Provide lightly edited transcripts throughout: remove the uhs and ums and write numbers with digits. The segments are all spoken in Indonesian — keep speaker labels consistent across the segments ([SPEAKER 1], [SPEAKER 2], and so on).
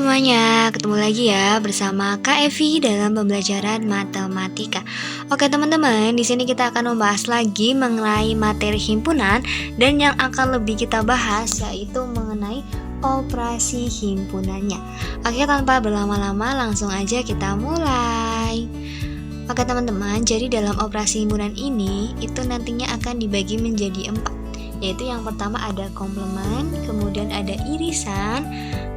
[SPEAKER 1] semuanya, ketemu lagi ya bersama Kak Evi dalam pembelajaran matematika. Oke teman-teman, di sini kita akan membahas lagi mengenai materi himpunan dan yang akan lebih kita bahas yaitu mengenai operasi himpunannya. Oke, tanpa berlama-lama langsung aja kita mulai. Oke teman-teman, jadi dalam operasi himpunan ini itu nantinya akan dibagi menjadi 4, yaitu yang pertama ada komplement, kemudian ada irisan,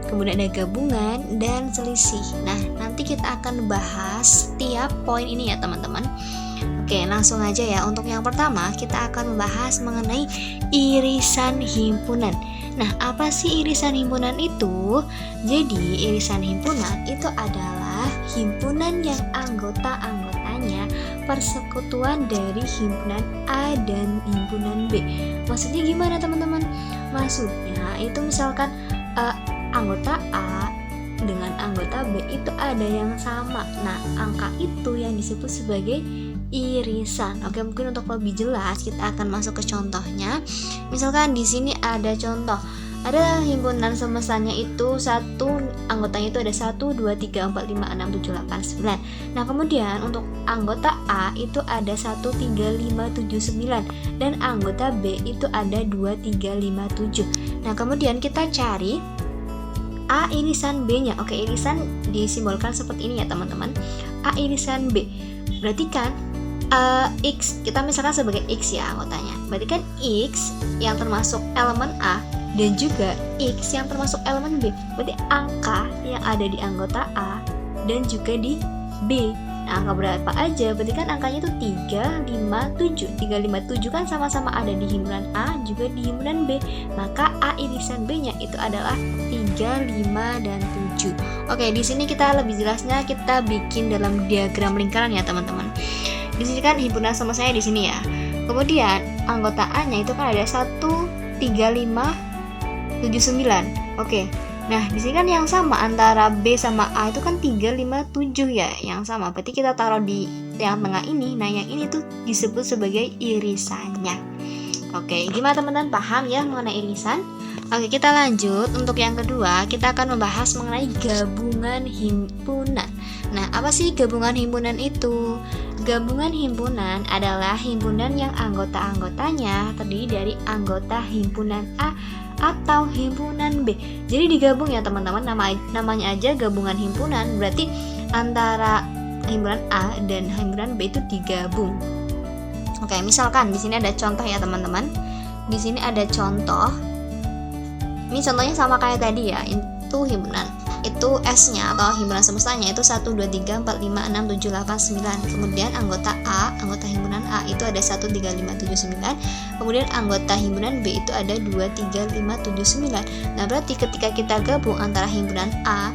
[SPEAKER 1] kemudian ada gabungan dan selisih. Nah, nanti kita akan bahas tiap poin ini ya teman-teman. Oke, langsung aja ya. Untuk yang pertama, kita akan membahas mengenai irisan himpunan. Nah, apa sih irisan himpunan itu? Jadi, irisan himpunan itu adalah himpunan yang anggota-anggotanya persekutuan dari himpunan A dan himpunan B. Maksudnya gimana teman-teman? Maksudnya itu misalkan anggota A dengan anggota B itu ada yang sama. Nah, angka itu yang disebut sebagai irisan. Oke, mungkin untuk lebih jelas kita akan masuk ke contohnya. Misalkan di sini ada contoh. Ada himpunan semestanya itu satu anggotanya itu ada 1 2 3 4 5 6 7 8 9. Nah, kemudian untuk anggota A itu ada 1 3 5 7 9 dan anggota B itu ada 2 3 5 7. Nah, kemudian kita cari A irisan B-nya. Oke, irisan disimbolkan seperti ini ya teman-teman. A irisan B. Berarti kan X, kita misalkan sebagai X ya anggotanya. Berarti kan X yang termasuk elemen A dan juga X yang termasuk elemen B. Berarti angka yang ada di anggota A dan juga di B. Nah, angka berapa aja? Berarti kan angkanya itu 3, 5, 7. 3, 5, 7 kan sama-sama ada di himpunan A juga di himpunan B. Maka A irisan B-nya itu adalah 3, 5, dan 7. Oke, di sini kita lebih jelasnya kita bikin dalam diagram lingkaran ya, teman-teman. Di sini kan himpunan sama saya di sini ya. Kemudian anggota A-nya itu kan ada 1, 3, 5, 7, 9. Oke. Nah, di sini kan yang sama antara B sama A itu kan 3, 5, 7 ya, yang sama. Berarti kita taruh di yang tengah ini. Nah, yang ini tuh disebut sebagai irisannya. Oke, gimana teman-teman, paham ya mengenai irisan? Oke, kita lanjut. Untuk yang kedua, kita akan membahas mengenai gabungan himpunan. Nah, apa sih gabungan himpunan itu? Gabungan himpunan adalah himpunan yang anggota-anggotanya terdiri dari anggota himpunan A atau himpunan B. Jadi digabung ya teman-teman, namanya aja gabungan himpunan, berarti antara himpunan A dan himpunan B itu digabung. Oke, misalkan di sini ada contoh ya teman-teman. Di sini ada contoh. Ini contohnya sama kayak tadi ya. Itu himpunan, itu S-nya atau himpunan semestanya itu 1 2 3 4 5 6 7 8 9. Kemudian anggota A, anggota himpunan A itu ada 1 3 5 7 9. Kemudian anggota himpunan B itu ada 2 3 5 7 9. Nah, berarti ketika kita gabung antara himpunan A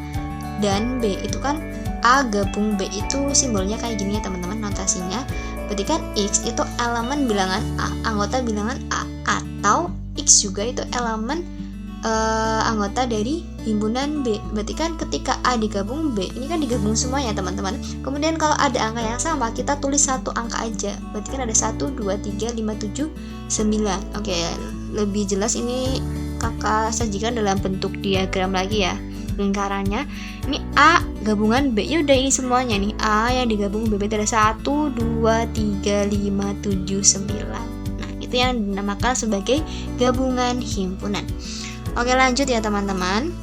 [SPEAKER 1] dan B itu kan A gabung B itu simbolnya kayak gini ya teman-teman, notasinya. Berarti kan X itu elemen bilangan A, anggota bilangan A, atau X juga itu elemen anggota dari himpunan B. Berarti kan ketika A digabung B, ini kan digabung semua ya teman-teman. Kemudian kalau ada angka yang sama, kita tulis satu angka aja. Berarti kan ada 1 2 3 5 7 9. Oke, lebih jelas ini kakak sajikan dalam bentuk diagram lagi ya lingkarannya. Ini A gabungan B, ya udah ini semuanya nih. A yang digabung B, berarti ada 1 2 3 5 7 9. Nah, itu yang dinamakan sebagai gabungan himpunan. Oke, lanjut ya teman-teman.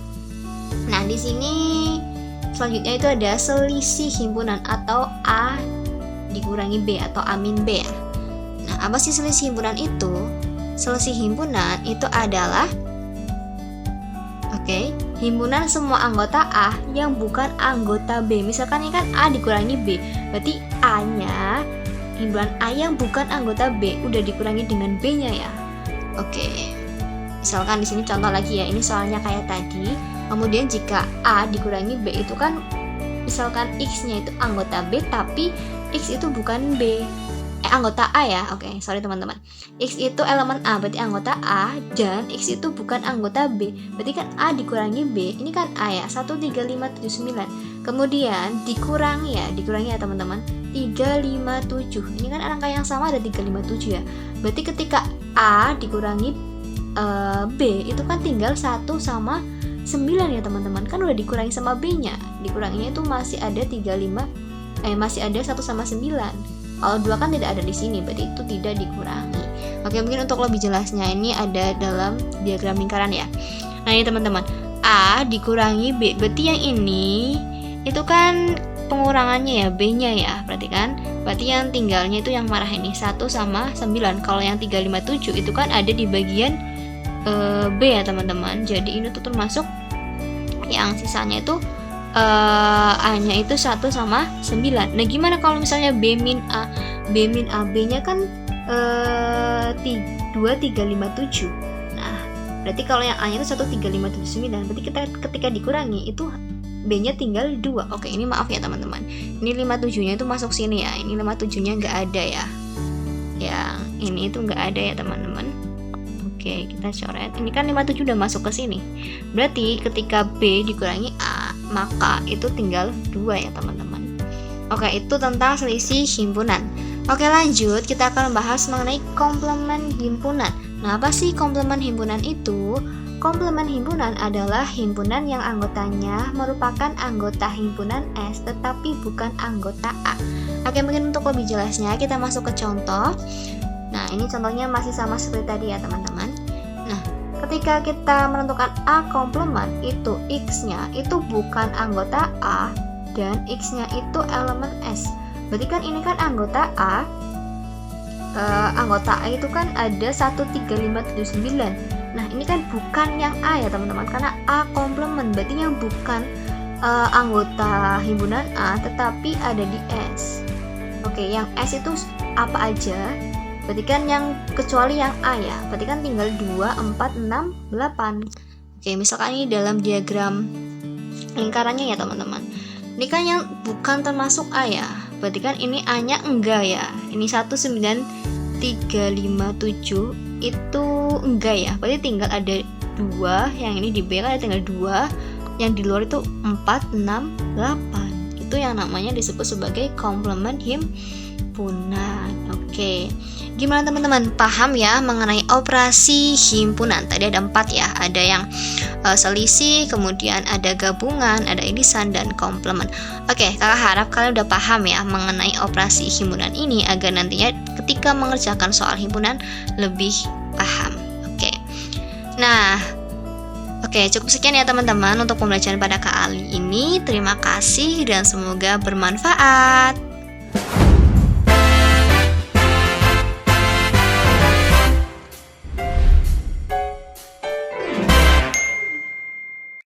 [SPEAKER 1] Nah, di sini selanjutnya itu ada selisih himpunan atau A dikurangi B atau A min B. Nah, apa sih selisih himpunan itu? Selisih himpunan itu adalah himpunan semua anggota A yang bukan anggota B. Misalkan ini kan A dikurangi B, berarti A-nya himpunan A yang bukan anggota B udah dikurangi dengan B-nya ya. Oke. Misalkan di sini contoh lagi ya, ini soalnya kayak tadi. Kemudian jika A dikurangi B itu kan misalkan X-nya itu anggota B tapi X itu bukan B. Anggota A ya. Oke, sorry teman-teman. X itu elemen A, berarti anggota A, dan X itu bukan anggota B. Berarti kan A dikurangi B, ini kan A ya. 1 3 5 7 9. Kemudian dikurangi ya teman-teman. 3 5 7. Ini kan angka yang sama ada 3 5 7 ya. Berarti ketika A dikurangi B itu kan tinggal 1 sama 9 ya teman-teman, kan udah dikurangi sama B-nya. Dikuranginya itu masih ada 1 sama 9. Kalau 2 kan tidak ada di sini, berarti itu tidak dikurangi. Oke, mungkin untuk lebih jelasnya ini ada dalam diagram lingkaran ya. Nah, ini teman-teman, A dikurangi B, berarti yang ini itu kan pengurangannya ya, B-nya ya, berarti yang tinggalnya itu yang marah ini 1 sama 9. Kalau yang 357 itu kan ada di bagian B ya teman-teman. Jadi ini tuh termasuk yang sisanya itu A-nya itu 1 sama 9. Nah, gimana kalau misalnya B min A? B-nya kan 2357. Nah, berarti kalau yang A-nya itu 13579, berarti kita ketika dikurangi itu B-nya tinggal 2. Oke, ini maaf ya teman-teman. Ini 57-nya itu masuk sini ya. Ini 57-nya nggak ada ya. Yang ini itu nggak ada ya teman-teman. Oke, kita coret. Ini kan 57 udah masuk ke sini. Berarti ketika B dikurangi A, maka itu tinggal 2 ya teman-teman. Oke, itu tentang selisih himpunan. Oke, lanjut, kita akan membahas mengenai komplement himpunan. Nah, apa sih komplement himpunan itu? Komplement himpunan adalah himpunan yang anggotanya merupakan anggota himpunan S tetapi bukan anggota A. Oke, mungkin untuk lebih jelasnya kita masuk ke contoh. Nah, ini contohnya masih sama seperti tadi ya teman-teman. Nah, ketika kita menentukan A komplement, itu X-nya itu bukan anggota A dan X-nya itu elemen S. Berarti kan ini kan anggota A. Anggota A itu kan ada 13579. Nah, ini kan bukan yang A ya teman-teman, karena A komplement, berarti yang bukan anggota himpunan A tetapi ada di S. Oke, yang S itu apa aja? Berarti kan yang kecuali yang A ya, berarti kan tinggal 2, 4, 6, 8. Oke, misalkan ini dalam diagram lingkarannya ya teman-teman. Ini kan yang bukan termasuk A ya, berarti kan ini A-nya enggak ya. Ini 19357 itu enggak ya, berarti tinggal ada 2. Yang ini di B kan ada tinggal 2. Yang di luar itu 4, 6, 8. Itu yang namanya disebut sebagai komplement himpunan. Oke, gimana teman-teman, paham ya mengenai operasi himpunan? Tadi ada 4 ya, ada yang selisih, kemudian ada gabungan, ada irisan, dan komplement. Oke, kakak harap kalian udah paham ya mengenai operasi himpunan ini agar nantinya ketika mengerjakan soal himpunan lebih paham. Oke, nah, cukup sekian ya teman-teman untuk pembelajaran pada kali ini. Terima kasih dan semoga bermanfaat.